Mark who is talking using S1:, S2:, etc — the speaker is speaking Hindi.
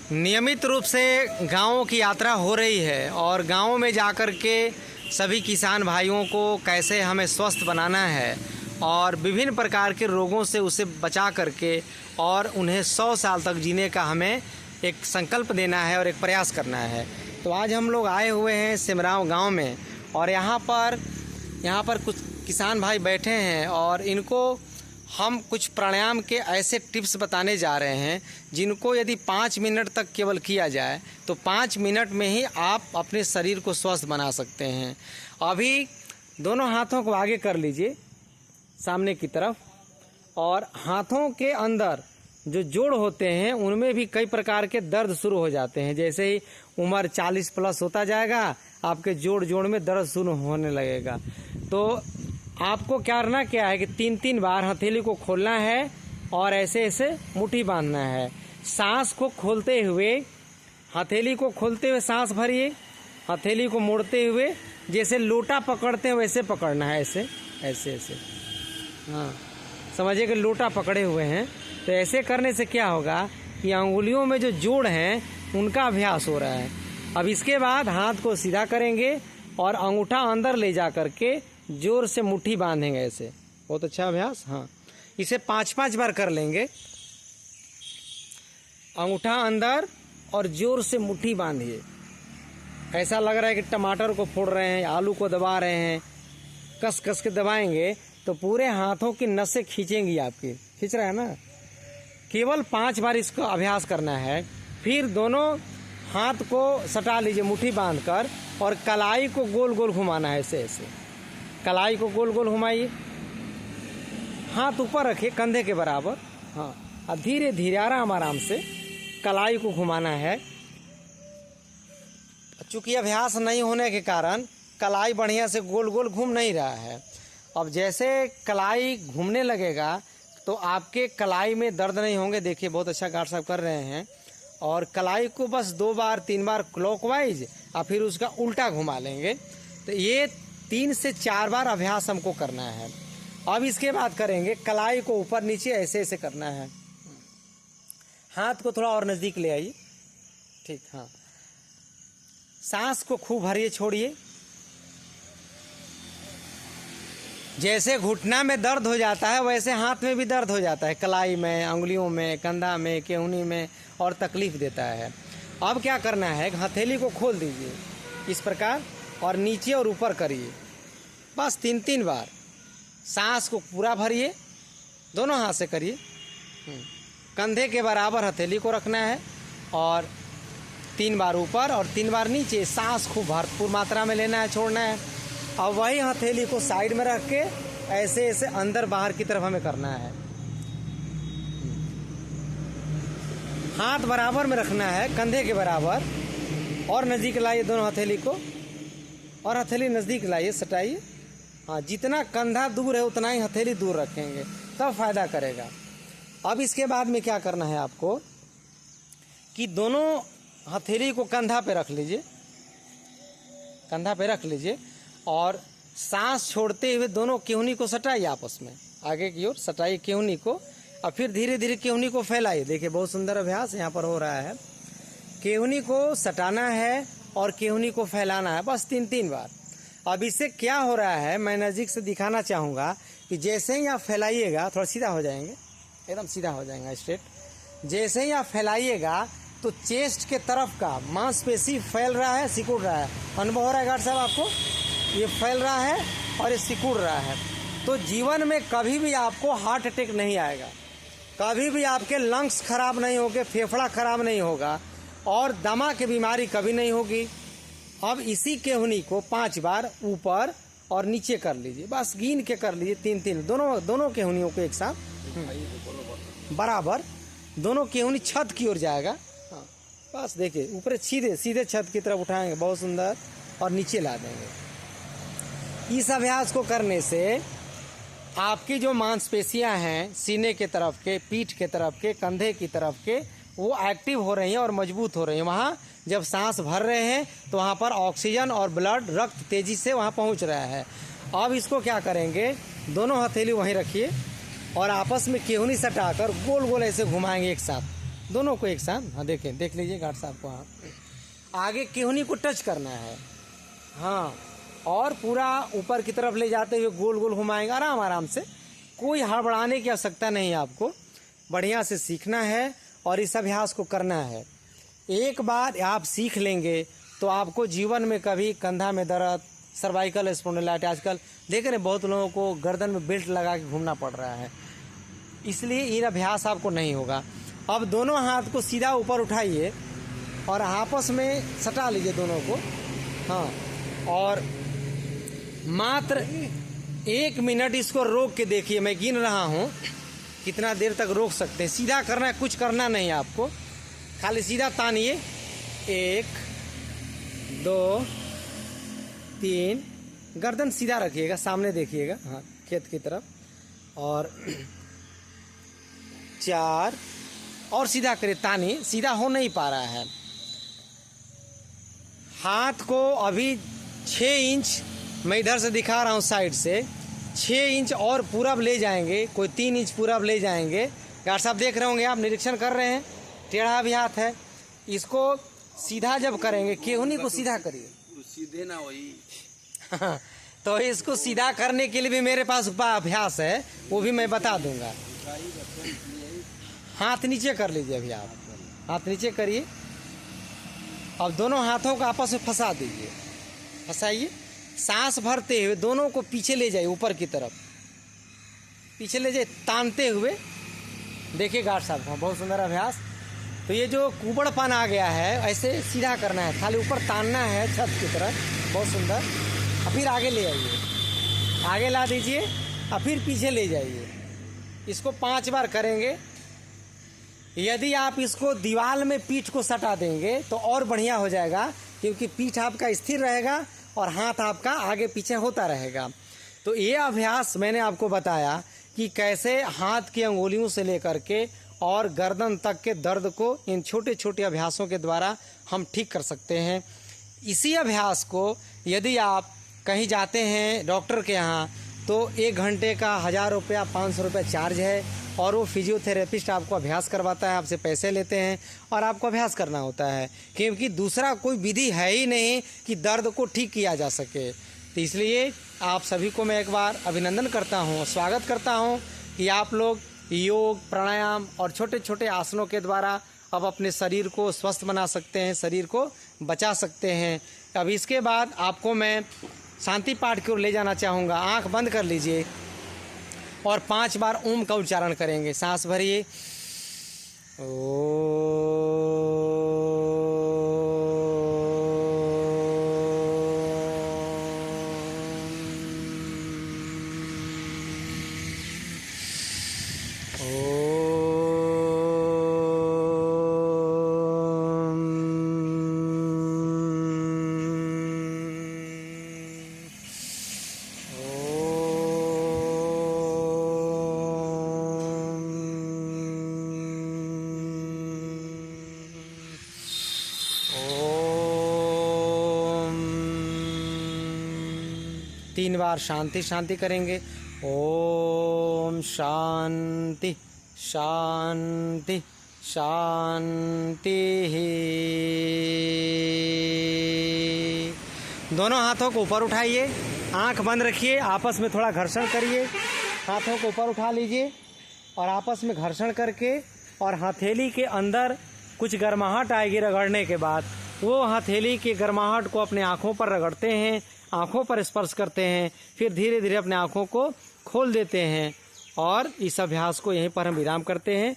S1: नियमित रूप से गाँवों की यात्रा हो रही है और गाँव में जाकर के सभी किसान भाइयों को कैसे हमें स्वस्थ बनाना है और विभिन्न प्रकार के रोगों से उसे बचा करके और उन्हें 100 साल तक जीने का हमें एक संकल्प देना है और एक प्रयास करना है। तो आज हम लोग आए हुए हैं सिमराव गांव में और यहाँ पर कुछ किसान भाई बैठे हैं और इनको हम कुछ प्राणायाम के ऐसे टिप्स बताने जा रहे हैं जिनको यदि 5 मिनट तक केवल किया जाए तो 5 मिनट में ही आप अपने शरीर को स्वस्थ बना सकते हैं। अभी दोनों हाथों को आगे कर लीजिए सामने की तरफ, और हाथों के अंदर जो जोड़ होते हैं उनमें भी कई प्रकार के दर्द शुरू हो जाते हैं। जैसे ही उम्र 40 प्लस होता जाएगा आपके जोड़ में दर्द शुरू होने लगेगा। तो आपको करना क्या है कि 3-3 बार हथेली को खोलना है और ऐसे मुट्ठी बांधना है। सांस को खोलते हुए हथेली को खोलते हुए सांस भरिए, हथेली को मोड़ते हुए जैसे लोटा पकड़ते हैं वैसे पकड़ना है, ऐसे। हाँ, समझिए कि लोटा पकड़े हुए हैं। तो ऐसे करने से क्या होगा कि अंगुलियों में जो जोड़ हैं उनका अभ्यास हो रहा है। अब इसके बाद हाथ को सीधा करेंगे और अंगूठा अंदर ले जा करके जोर से मुट्ठी बांधेंगे ऐसे। बहुत अच्छा अभ्यास। हाँ, इसे 5-5 बार कर लेंगे। अंगूठा अंदर और जोर से मुट्ठी बांधिए। ऐसा लग रहा है कि टमाटर को फोड़ रहे हैं, आलू को दबा रहे हैं। कस कस के दबाएंगे तो पूरे हाथों की नसें खींचेंगी आपकी। खींच रहा है ना। केवल 5 बार इसको अभ्यास करना है। फिर दोनों हाथ को सटा लीजिए मुट्ठी बांधकर और कलाई को गोल गोल घुमाना है ऐसे। कलाई को गोल गोल घुमाइए, हाथ ऊपर रखिए कंधे के बराबर। हाँ, अब धीरे धीरे आराम से कलाई को घुमाना है। चूंकि अभ्यास नहीं होने के कारण कलाई बढ़िया से गोल गोल घूम नहीं रहा है। अब जैसे कलाई घूमने लगेगा तो आपके कलाई में दर्द नहीं होंगे। देखिए बहुत अच्छा गार्ड साहब कर रहे हैं। और कलाई को बस 2-3 बार क्लॉकवाइज और फिर उसका उल्टा घुमा लेंगे। तो ये 3 से 4 बार अभ्यास हमको करना है। अब इसके बाद करेंगे कलाई को ऊपर नीचे ऐसे करना है। हाथ को थोड़ा और नज़दीक ले आइए। ठीक, हाँ। सांस को खूब भरिए, छोड़िए। जैसे घुटना में दर्द हो जाता है वैसे हाथ में भी दर्द हो जाता है, कलाई में, अंगुलियों में, कंधा में, केहूनी में, और तकलीफ देता है। अब क्या करना है, हथेली को खोल दीजिए इस प्रकार और नीचे और ऊपर करिए बस 3-3 बार। सांस को पूरा भरिए, दोनों हाथ से करिए। कंधे के बराबर हथेली को रखना है और 3 बार ऊपर और 3 बार नीचे। सांस खूब भरपूर मात्रा में लेना है, छोड़ना है। अब वही हथेली को साइड में रख के ऐसे अंदर बाहर की तरफ हमें करना है। हाथ बराबर में रखना है, कंधे के बराबर, और नज़दीक लाइए दोनों हथेली को और हथेली नज़दीक लाइए, सटाइए। हाँ, जितना कंधा दूर है उतना ही हथेली दूर रखेंगे, तब फायदा करेगा। अब इसके बाद में क्या करना है आपको कि दोनों हथेली को कंधा पे रख लीजिए, कंधा पे रख लीजिए और सांस छोड़ते हुए दोनों केहूनी को सटाइए आपस में, आगे की ओर सटाइए केहूनी को और फिर धीरे धीरे केहूनी को फैलाइए। देखिए बहुत सुंदर अभ्यास यहाँ पर हो रहा है। केहूनी को सटाना है और केहूनी को फैलाना है बस 3-3 बार। अब इससे क्या हो रहा है मैं नज़दीक से दिखाना चाहूँगा कि जैसे ही आप फैलाइएगा, थोड़ा सीधा हो जाएंगे, एकदम सीधा हो जाएगा स्ट्रेट। जैसे ही आप फैलाइएगा तो चेस्ट के तरफ का मांसपेशी फैल रहा है, सिकुड़ रहा है। अनुभव हो रहा है गार्ड साहब आपको? ये फैल रहा है और ये सिकुड़ रहा है। तो जीवन में कभी भी आपको हार्ट अटैक नहीं आएगा, कभी भी आपके लंग्स खराब नहीं होंगे, फेफड़ा खराब नहीं होगा और दमा की बीमारी कभी नहीं होगी। अब इसी केहूनी को 5 बार ऊपर और नीचे कर लीजिए, बस गिन के कर लीजिए 3-3, दोनों केहूनियों को एक साथ बराबर। दोनों केहूनी छत की ओर जाएगा। हाँ, बस देखिए ऊपर सीधे छत की तरफ उठाएंगे, बहुत सुंदर, और नीचे ला देंगे। इस अभ्यास को करने से आपकी जो मांसपेशियां हैं सीने के तरफ के, पीठ के तरफ के, कंधे की तरफ के, वो एक्टिव हो रही हैं और मजबूत हो रही हैं। वहाँ जब सांस भर रहे हैं तो वहाँ पर ऑक्सीजन और ब्लड, रक्त तेजी से वहाँ पहुँच रहा है। अब इसको क्या करेंगे, दोनों हथेली वहीं रखिए और आपस में केहूनी सटाकर गोल गोल ऐसे घुमाएंगे एक साथ। दोनों को एक साथ। हाँ देखें, देख लीजिए गार्ड साहब को। हाँ, आगे केहूनी को टच करना है। हाँ, और पूरा ऊपर की तरफ ले जाते हुए गोल गोल घुमाएंगे आराम आराम से। कोई हड़बड़ाने की आवश्यकता नहीं है आपको, बढ़िया से सीखना है और इस अभ्यास को करना है। एक बार आप सीख लेंगे तो आपको जीवन में कभी कंधा में दर्द, सर्वाइकल स्पॉन्डिलाइटिस, आजकल देख रहे हैं बहुत लोगों को गर्दन में बेल्ट लगा के घूमना पड़ रहा है, इसलिए ये अभ्यास आपको नहीं होगा। अब दोनों हाथ को सीधा ऊपर उठाइए और आपस में सटा लीजिए दोनों को। हाँ, और मात्र 1 मिनट इसको रोक के देखिए। मैं गिन रहा हूँ कितना देर तक रोक सकते हैं। सीधा करना है, कुछ करना नहीं है आपको, खाली सीधा तानिए। 1 2 3, गर्दन सीधा रखिएगा, सामने देखिएगा, हाँ खेत की तरफ। और 4, और सीधा करिए, तानिए। सीधा हो नहीं पा रहा है। हाथ को अभी 6 इंच, मैं इधर से दिखा रहा हूँ साइड से, 6 इंच और पूरब ले जाएंगे, कोई 3 इंच पूरब ले जाएंगे। गार्ड साहब देख रहे होंगे, आप निरीक्षण कर रहे हैं, टेढ़ा भी हाथ है। इसको सीधा जब करेंगे, केहूनी को सीधा करिए,
S2: सीधे ना वही।
S1: तो इसको सीधा करने के लिए भी मेरे पास अभ्यास है, वो भी मैं बता दूंगा। हाथ नीचे कर लीजिए, अभी आप हाथ नीचे करिए। अब दोनों हाथों को आपस में फंसा दीजिए, फंसाइए। सांस भरते हुए दोनों को पीछे ले जाइए, ऊपर की तरफ पीछे ले जाइए, तानते हुए। देखिए गार्ड साहब, बहुत सुंदर अभ्यास। तो ये जो कुबड़पन आ गया है, ऐसे सीधा करना है, खाली ऊपर तानना है छत की तरफ, बहुत सुंदर। और फिर आगे ले आइए, आगे ला दीजिए, और फिर पीछे ले जाइए। इसको 5 बार करेंगे। यदि आप इसको दीवार में पीठ को सटा देंगे तो और बढ़िया हो जाएगा, क्योंकि पीठ आपका स्थिर रहेगा और हाथ आपका आगे पीछे होता रहेगा। तो ये अभ्यास मैंने आपको बताया कि कैसे हाथ की अंगुलियों से लेकर के और गर्दन तक के दर्द को इन छोटे छोटे अभ्यासों के द्वारा हम ठीक कर सकते हैं। इसी अभ्यास को यदि आप कहीं जाते हैं डॉक्टर के यहाँ, तो 1 घंटे का 1000 रुपया 500 रुपये चार्ज है, और वो फिजियोथेरेपिस्ट आपको अभ्यास करवाता है, आपसे पैसे लेते हैं और आपको अभ्यास करना होता है, क्योंकि दूसरा कोई विधि है ही नहीं कि दर्द को ठीक किया जा सके। तो इसलिए आप सभी को मैं एक बार अभिनंदन करता हूँ, स्वागत करता हूँ कि आप लोग योग, प्राणायाम और छोटे छोटे आसनों के द्वारा अब अपने शरीर को स्वस्थ बना सकते हैं, शरीर को बचा सकते हैं। अब इसके बाद आपको मैं शांति पाठ की ओर ले जाना चाहूँगा। आँख बंद कर लीजिए और 5 बार ओम का उच्चारण करेंगे। सांस भरिए, तीन बार शांति शांति करेंगे। ओम शांति शांति शांति। दोनों हाथों को ऊपर उठाइए, आंख बंद रखिए, आपस में थोड़ा घर्षण करिए। हाथों को ऊपर उठा लीजिए और आपस में घर्षण करके, और हथेली के अंदर कुछ गर्माहट आएगी रगड़ने के बाद, वो हथेली की गर्माहट को अपने आँखों पर रगड़ते हैं, आँखों पर स्पर्श करते हैं, फिर धीरे धीरे अपने आँखों को खोल देते हैं। और इस अभ्यास को यहीं पर हम विराम करते हैं।